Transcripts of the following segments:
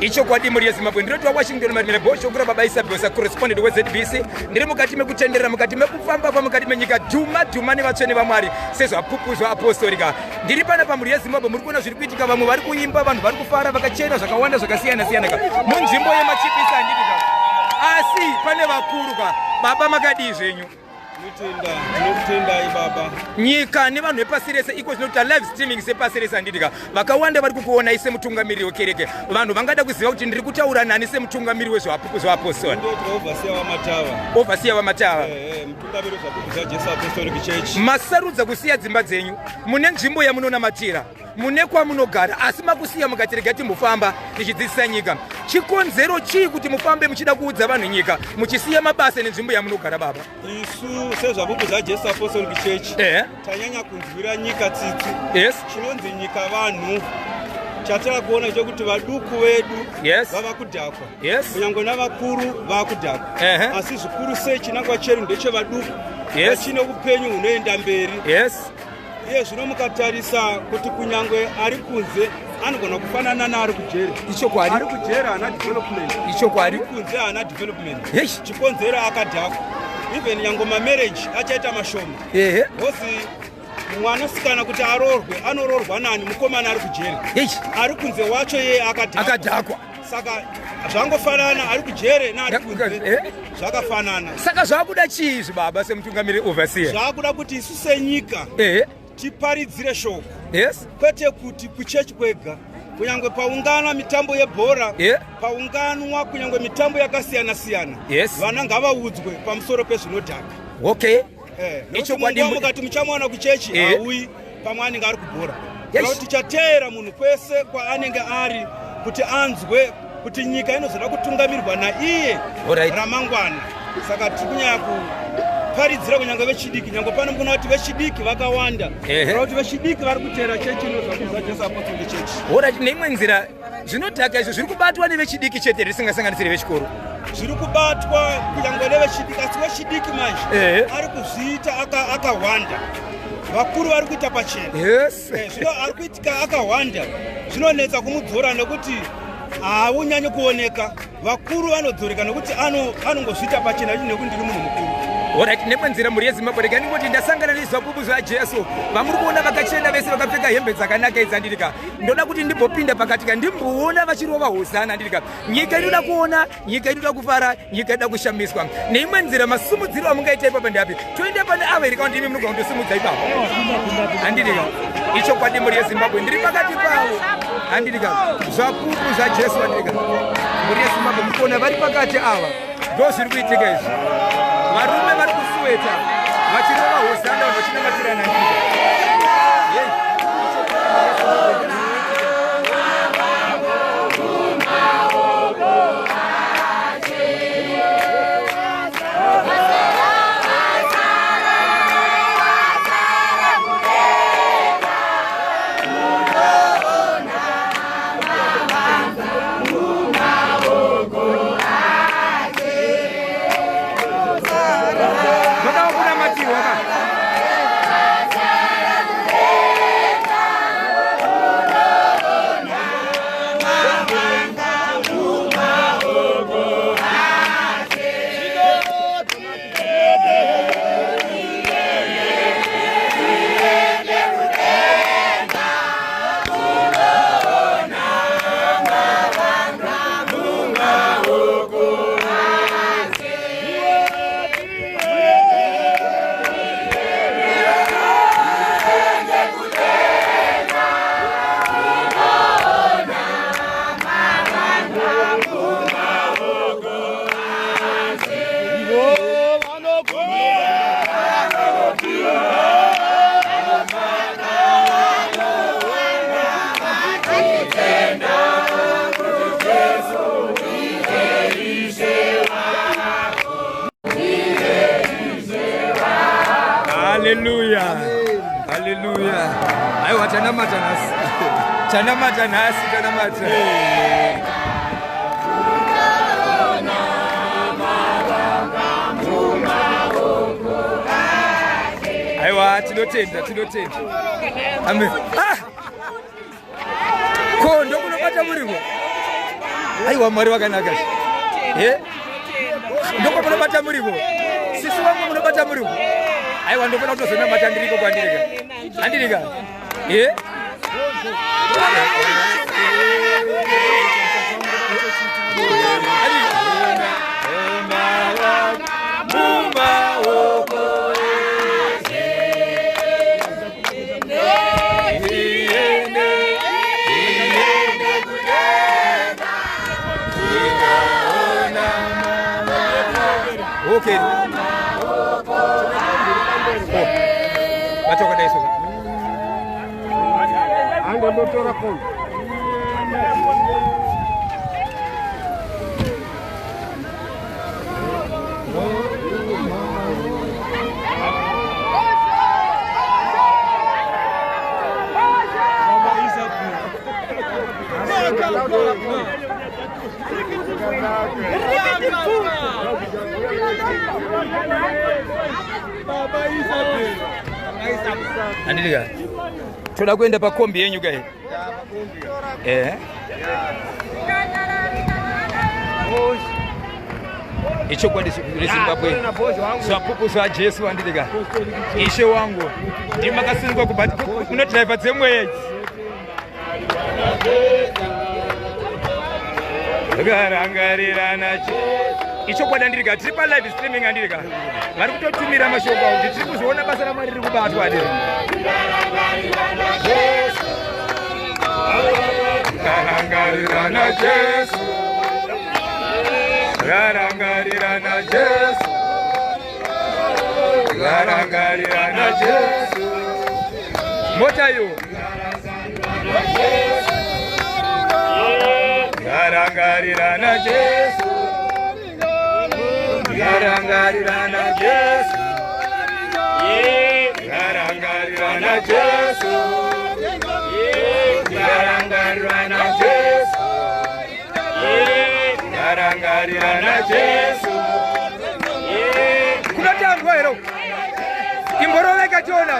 icho kwadi muri yeZimbabwe ndiro Washington Marimire Bosho kura baba Isabel correspondent we ZBC ndiri mukati mekutenderera mukati mekufamba pa mukati menyika dhuma nevatsvene vamwari sezvapupuzwa apostolika ndiri pana pamuri yeZimbabwe muri kuona zviri kuitika vamwe vari kuimba vanhu vari kufara vakachena zvakawanda zvakasiyana siyana munzvimbo yemachipisa handiti asi pane vakuru baba makadii zvenyu tinotendai baba nyika nevanhu vepasi rese iko zvinoita live streaming sepasi rese handitika vakawanda vari kukuonai semutungamiri wekereke vanhu vangada kuziva kuti ndiri kutaura nani semutungamiri wezvapupu zvaapostoli overseer wamatava mutungamiri wezvapupu zvajesu apostolic church masarudza kusiya dzimba dzenyu mune nzvimbo yamunonamatira mune kwamunogara asi makusiya mukatirega timbofamba tichidzidzisa nyika chikonzero chii kuti mufambe muchida kuudza vanhu nyika muchisiya mabasa nenzvimbo yamunogara baba isu sezvapupu zvajesu apostolic church tanyanya kunzwira nyika tsitsi chinonzi nyika vanhu chatara kuona chokuti vaduku vedu vava kudhakwa kunyange navakuru vava kudhakwa asi zvikuru sei chinangwa chedu ndechevaduku vachine upenyu hunoenda mberi iye zvino mukatarisa kuti kunyangwe ari kunze anogona kufanana naari kujeri ichokwadi ari kujeri haana development ichokwadi kunze haana development chikonzero akadhakwa even nyango mamarriage achaita mashoma hosi mwanasikana kuti aroorwe anoroorwa nani mukomana ari kujeri ari kunze wacho yeye akadhakwa saka zvangofanana ari kujere naari kunze zvakafanana saka zvakuda chii baba semutungamiri overseer zvakuda kuti isu senyika tiparidzire shoko kwete kuti kuchechi kwega kunyange paunganwa mitambo yebhora paunganwa kunyange mitambo yakasiyana siyana vana ngavaudzwe pamusoro pezvinodhaka icho kwadi mukati muchamwana kuchechi auyi pamwe anenge ari kubhora kuti tichateera munhu kwese kwaanenge ari kuti anzwe kuti nyika inozoda kutungamirwa naiye ramangwana saka tiri kunyanya kuparidzira kunyange vechidiki nyange pano mukona kuti vechidiki vakawanda kuti vechidiki vari kuteera chechi inozvakuza jesu apostolic church neimwe nzira zvinodhaka izvo zviri kubatwa nevechidiki chete risingasanganisiri vechikoro zviri kubatwa kunyange nevechidiki asi vechidiki manje ari kuzviita akawanda vakuru vari kuita pachena zvino ari kuitika akawanda zvinonetsa kumudzora nekuti haunyanyi kuoneka vakuru vanodzoreka nekuti anongozviita pachena nekuti ndiri munhu mukuru nemwe nzira muri yeZimbabwe rega ndingoti ndasangana nezvapupu zvajesu vamuri kuona vakachena vese vakapfeka hembe dzakanaka idzi handitika ndoda kuti ndimbopinda pakatika ndimboona vachirova hosana handitika nyika inoda kuona nyika inoda kufara nyika inoda kushamiswa neimwe nzira masumudziro amungaita ipapo ndapi toenda pane avo iri kaunti imi munogona kutosumudza ipapo handitika icho kwadi muri yeZimbabwe ndiri pakati pavo handitika zvapupu zvajesu handitika muri yeZimbabwe mukuona vari pakati ava ndo zviri kuitika izvi varume vari kusuweta vachirova hosana vachinamatirana Haleluya. Aiwa tanamata nasi. Tanamata nasi tanamata. Aiwa tinotenda. Amen. Ko ndokunobata muriwo. Aiwa Mwari wakanaka. Ndoko munobata muripo. Sisi wangu munobata muripo. Aiwa ndofuna kutozona matandiriko kwandirika. Andirika. Okay. Baca kada iso. Anga motora kon. Andika. Toda kwenda pa kombi yenyu gae. Icho kwa Zimbabwe. Swapupu za Jesu andika. Ishe wangu. Ndimakasinikwa kubati kuno driver dzemwedzi. Garangarirana Jesu. Icho kwa ndirika tiri pa live streaming andirika. Vari kutotumira mashoko kuti tiri kuzoona basa raMwari riri kubatwa adira. Garangarirana Jesu. Garangarirana Jesu. Garangarirana Jesu. Mota yo. Garangarirana Jesu. Garangarirana Jesu. Garangarirana Jesu. Garangarirana Jesu. Garangarirana Jesu. Kunatangwa hero. Imboroveka chona.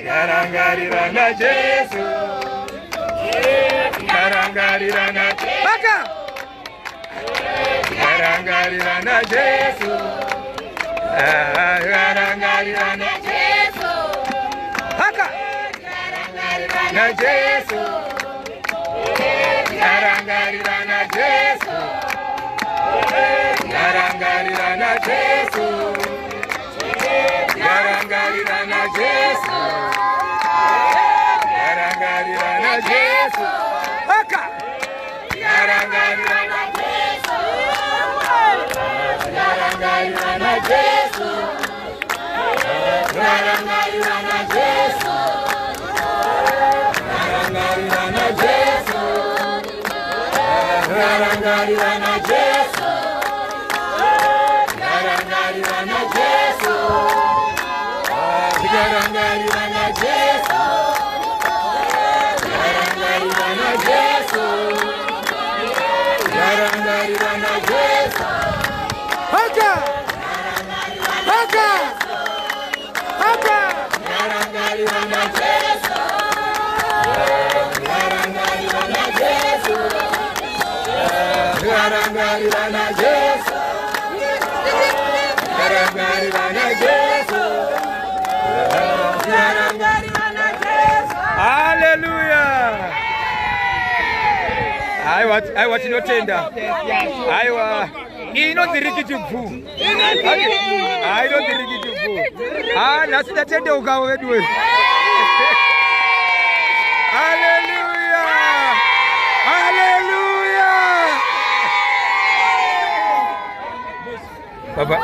Garangarirana Jesu. Garangarirana Baka. Garangarirana Jesu. Garangarirana Jesu. Baka. Garangarirana Jesu. Garangarirana Jesu. Garangarirana Jesu. Garangarirana Jesu. Garangarirana Jesu. Baka. Garangarirana Jesu. Garangarirana Jesu. Garangarirana Jesu. Garangarirana Jesu. Garangarirana Jesu. Garangarirana Jesu. Garangarirana Jesu. Garangarirana Jesu. Garangarirana Jesu. Haka! Haka! Haka! Garangarirana Jesu. Garangarirana Jesu. Garangarirana Jesu. Garangarirana Jesu. Garangarirana Jesu. Hallelujah! Aiwa tinotenda. Aiwa inondirikiti bvu. Inondirikiti bvu. Nasi tatende ukawo wedu wedu. Hallelujah! Hallelujah! Baba